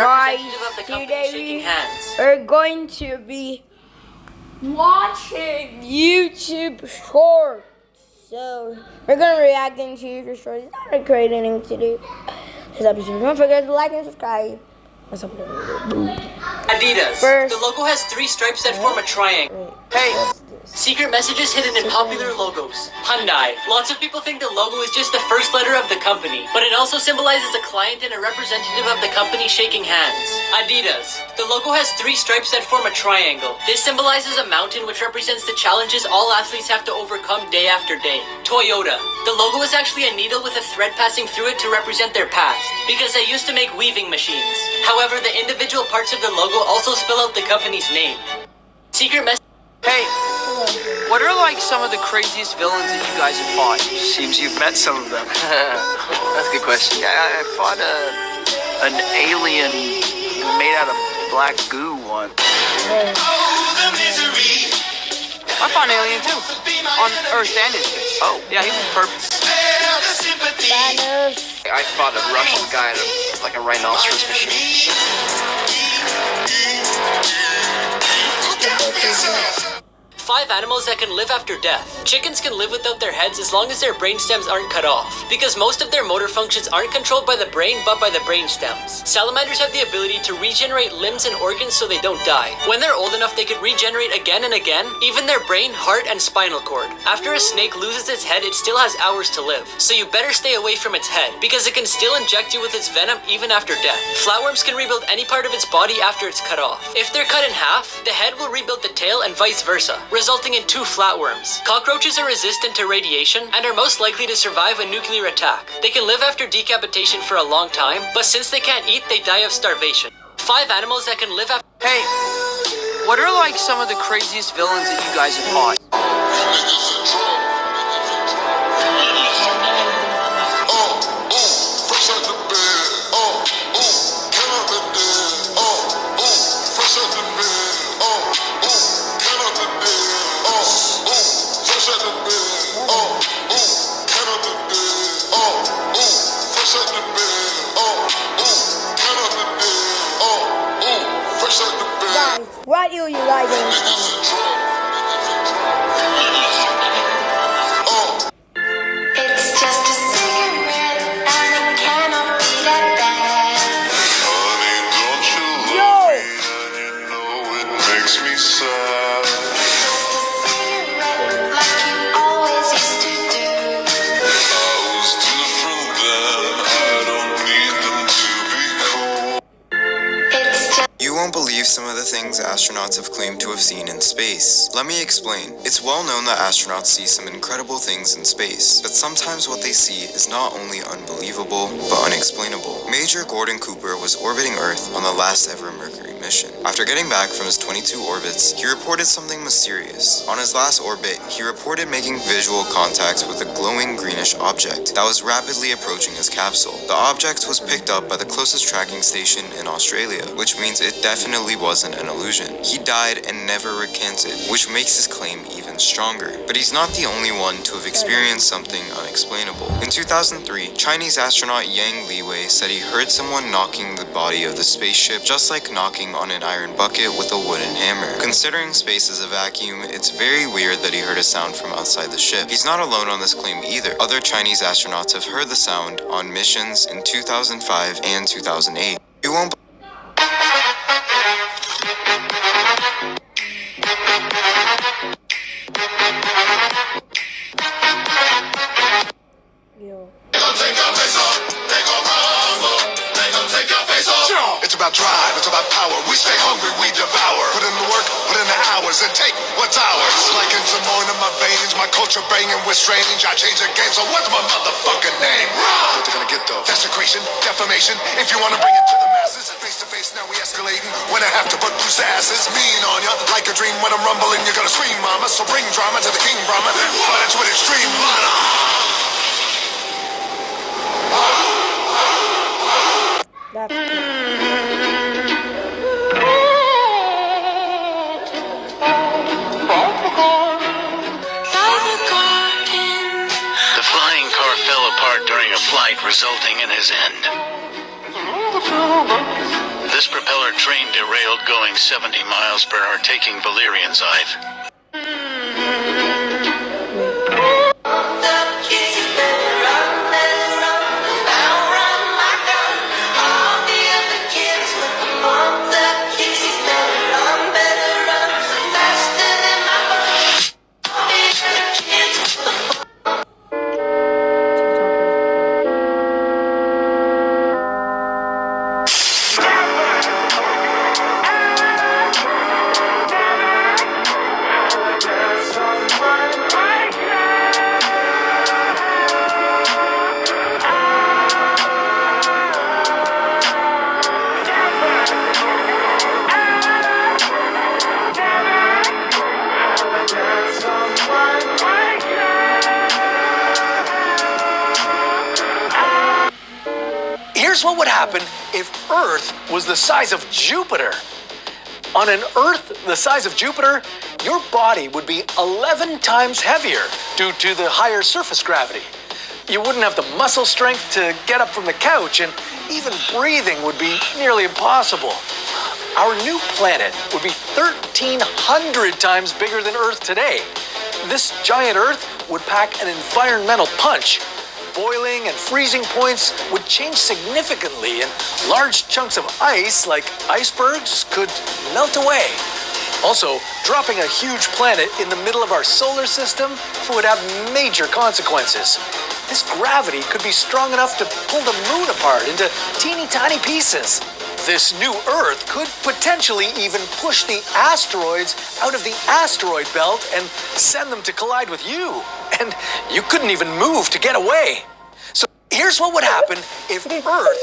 representative of the company shaking hands. We're going to be watching YouTube Shorts. So, we're going to react to YouTube Shorts. It's not a great thing to do. This episode, don't forget to like and subscribe. Adidas. The logo has 3 stripes that form a triangle. Hey! Secret messages hidden in popular logos. Hyundai. Lots of people think the logo is just the first letter of the company, but it also symbolizes a client and a representative of the company shaking hands. Adidas. The logo has 3 stripes that form a triangle. This symbolizes a mountain which represents the challenges all athletes have to overcome day after day. Toyota. The logo is actually a needle with a thread passing through it to represent their past, because they used to make weaving machines. However, the individual parts of the logo also spell out the company's name. Secret message. Hey, what are like some of the craziest villains that you guys have fought? Seems you've met some of them. That's a good question. I fought an alien made out of black goo once. I fought an alien too, on Earth and in space. Oh, yeah, he was perfect. I fought a Russian guy like a rhinoceros machine. 5 animals that can live after death. Chickens can live without their heads as long as their brain stems aren't cut off, because most of their motor functions aren't controlled by the brain but by the brain stems. Salamanders have the ability to regenerate limbs and organs so they don't die. When they're old enough, they could regenerate again and again, even their brain, heart, and spinal cord. After a snake loses its head, it still has hours to live, so you better stay away from its head, because it can still inject you with its venom even after death. Flatworms can rebuild any part of its body after it's cut off. If they're cut in half, the head will rebuild the tail and vice versa, resulting in 2 flatworms. Cockroaches are resistant to radiation and are most likely to survive a nuclear attack. They can live after decapitation for a long time, but since they can't eat, they die of starvation. 5 animals that can live after. Hey, what are like some of the craziest villains that you guys have fought? Guys, what do you like in It's just a cigarette and it cannot be that bad. Honey, don't you love me? And you know it makes me sad. Cigarette like you always used to do. I was different then. I don't need them to be cool. It's just You won't believe some of the things astronauts have claimed to have seen in space. Let me explain. It's well known that astronauts see some incredible things in space, but sometimes what they see is not only unbelievable, but unexplainable. Major Gordon Cooper was orbiting Earth on the last ever Mercury mission. After getting back from his 22 orbits, he reported something mysterious. On his last orbit, he reported making visual contact with a glowing greenish object that was rapidly approaching his capsule. The object was picked up by the closest tracking station in Australia, which means it definitely wasn't an illusion. He died and never recanted, which makes his claim even stronger. But he's not the only one to have experienced something unexplainable. In 2003, Chinese astronaut Yang Liwei said he heard someone knocking the body of the spaceship just like knocking on an iron bucket with a wooden hammer. Considering space is a vacuum, it's very weird that he heard a sound from outside the ship. He's not alone on this claim either. Other Chinese astronauts have heard the sound on missions in 2005 and 2008. You won't It's about drive, it's about power. We stay hungry, we devour. Put in the work, put in the hours, and take what's ours. Like in some more in my veins, my culture banging with strange. I change the game, so what's my motherfucking name? What they gonna get though? Desecration, defamation. If you wanna bring it to the masses, face to face, now we escalating. When I have to put loose asses, mean on ya. Like a dream when I'm rumbling, you're gonna scream, mama. So bring drama to the king, Brahma. But it's with extreme mana. That's cool. The flying car fell apart during a flight, resulting in his end. This propeller train derailed going 70 miles per hour, taking Valerian's Eve. Here's what would happen if Earth was the size of Jupiter. On an Earth the size of Jupiter, your body would be 11 times heavier due to the higher surface gravity. You wouldn't have the muscle strength to get up from the couch, and even breathing would be nearly impossible. Our new planet would be 1,300 times bigger than Earth today. This giant Earth would pack an environmental punch. Boiling and freezing points would change significantly, and large chunks of ice, like icebergs, could melt away. Also, dropping a huge planet in the middle of our solar system would have major consequences. This gravity could be strong enough to pull the moon apart into teeny tiny pieces. This new Earth could potentially even push the asteroids out of the asteroid belt and send them to collide with you. And you couldn't even move to get away. So here's what would happen if Earth